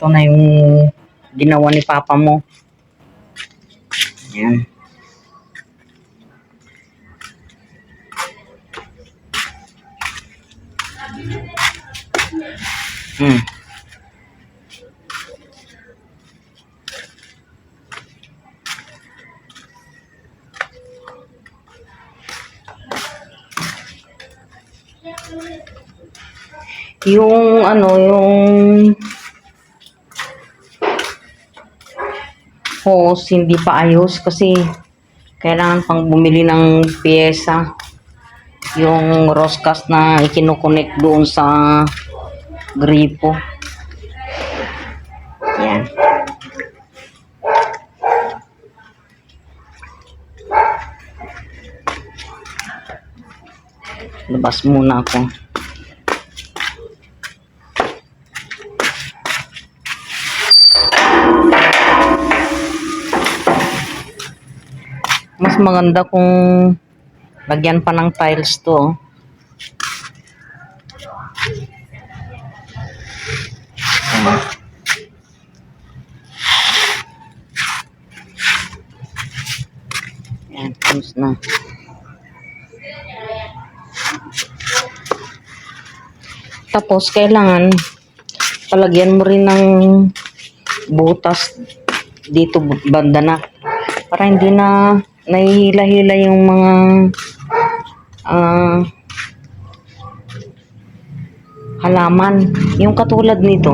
Ito na yung ginawa ni Papa mo. Yan. Yung yung hose hindi pa ayos kasi kailangan pang bumili ng piyesa. Yung roscas na ikinukonek doon sa gripo. Yan. Labas muna ako. Mas maganda kung lagyan pa ng tiles to. Yan, tapos na. Tapos kailangan palagyan mo rin ng butas dito banda na para hindi na nahihila-hila yung mga halaman. Yung katulad nito.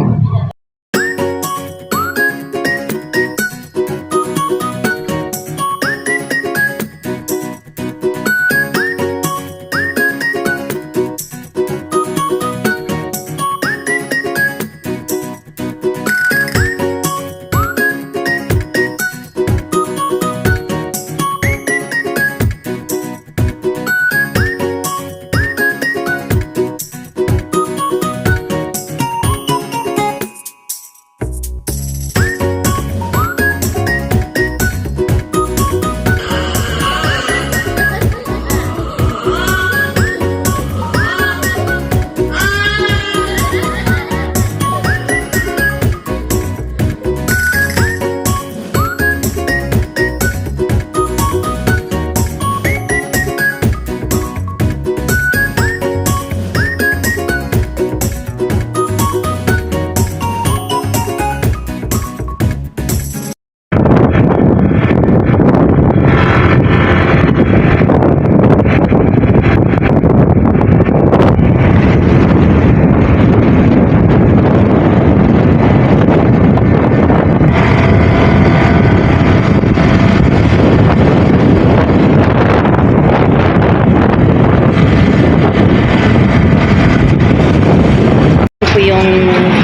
Yung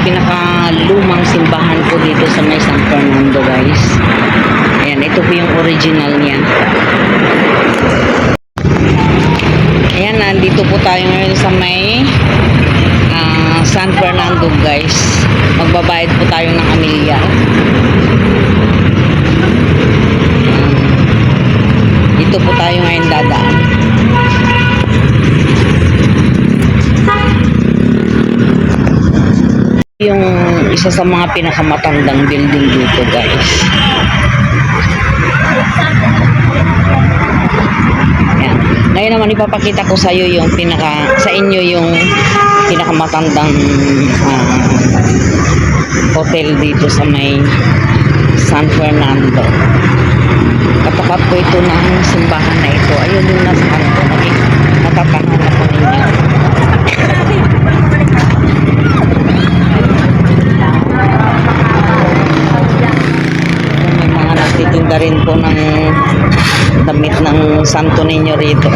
pinakalumang simbahan ko dito sa may San Fernando, guys. Ayan, ito po yung original niya. Ayan, nandito po tayo ngayon sa may San Fernando, guys. Magbabayad po tayo ng Amelia. Dito po tayo ngayon dadaan. Yung isa sa mga pinakamatandang building dito, guys. Yan. Ngayon naman ipapakita ko sa iyo yung sa inyo yung pinakamatandang hotel dito sa may San Fernando. Katapat po ito ng simbahan na ito. Ayun yung nasa kanto. Natatanahan na po ninyo. Nagtitinda rin po ng damit ng Santo Niño rito.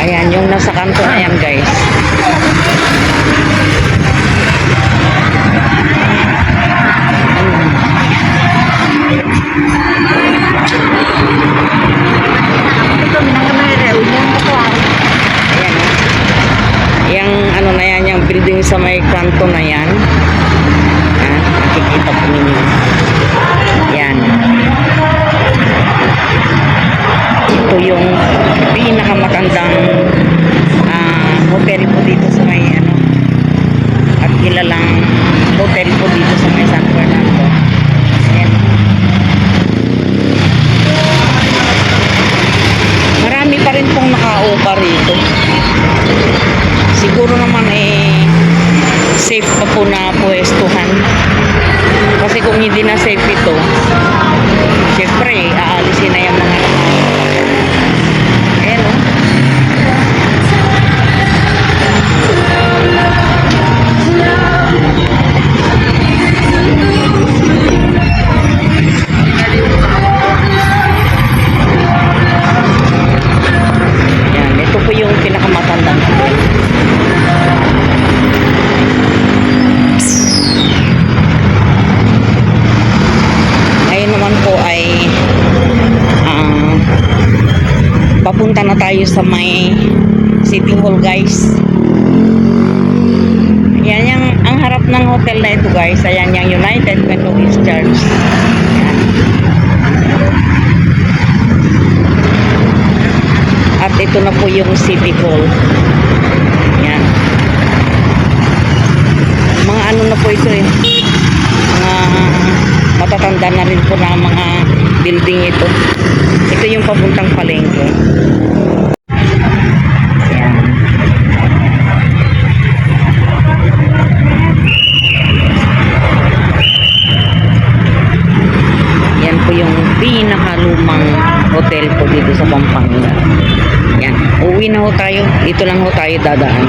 Ayan, yung nasa kanto na yan, guys. Building sa may kanto na yan. Nakikita po ninyo. Yan. magandang hotel po dito sa may ano, at kilalang hotel po dito sa may San Fernando. Ayan. Marami pa rin pong nakaupa rito. Siguro naman safe pa po na pwestuhan. Kasi kung hindi na safe ito, syempre aalisin na yung mga ayan o. Yan, ito po yung pinakamatandang hotel. Ngayon naman po ay papunta na tayo sa may City Hall, guys. Yan yung ang harap ng hotel na ito, guys. Ayan yung United Methodist Church. Yan. At ito na po yung City Hall. Yan. Mga ano na po ito eh. Mga matatanda na rin po na mga building ito. Ito yung papuntang palengke. Ayan. Yan po yung pinakalumang hotel po dito sa Pampanga. Yan. Uwi na ho tayo. Dito lang ho tayo dadaan.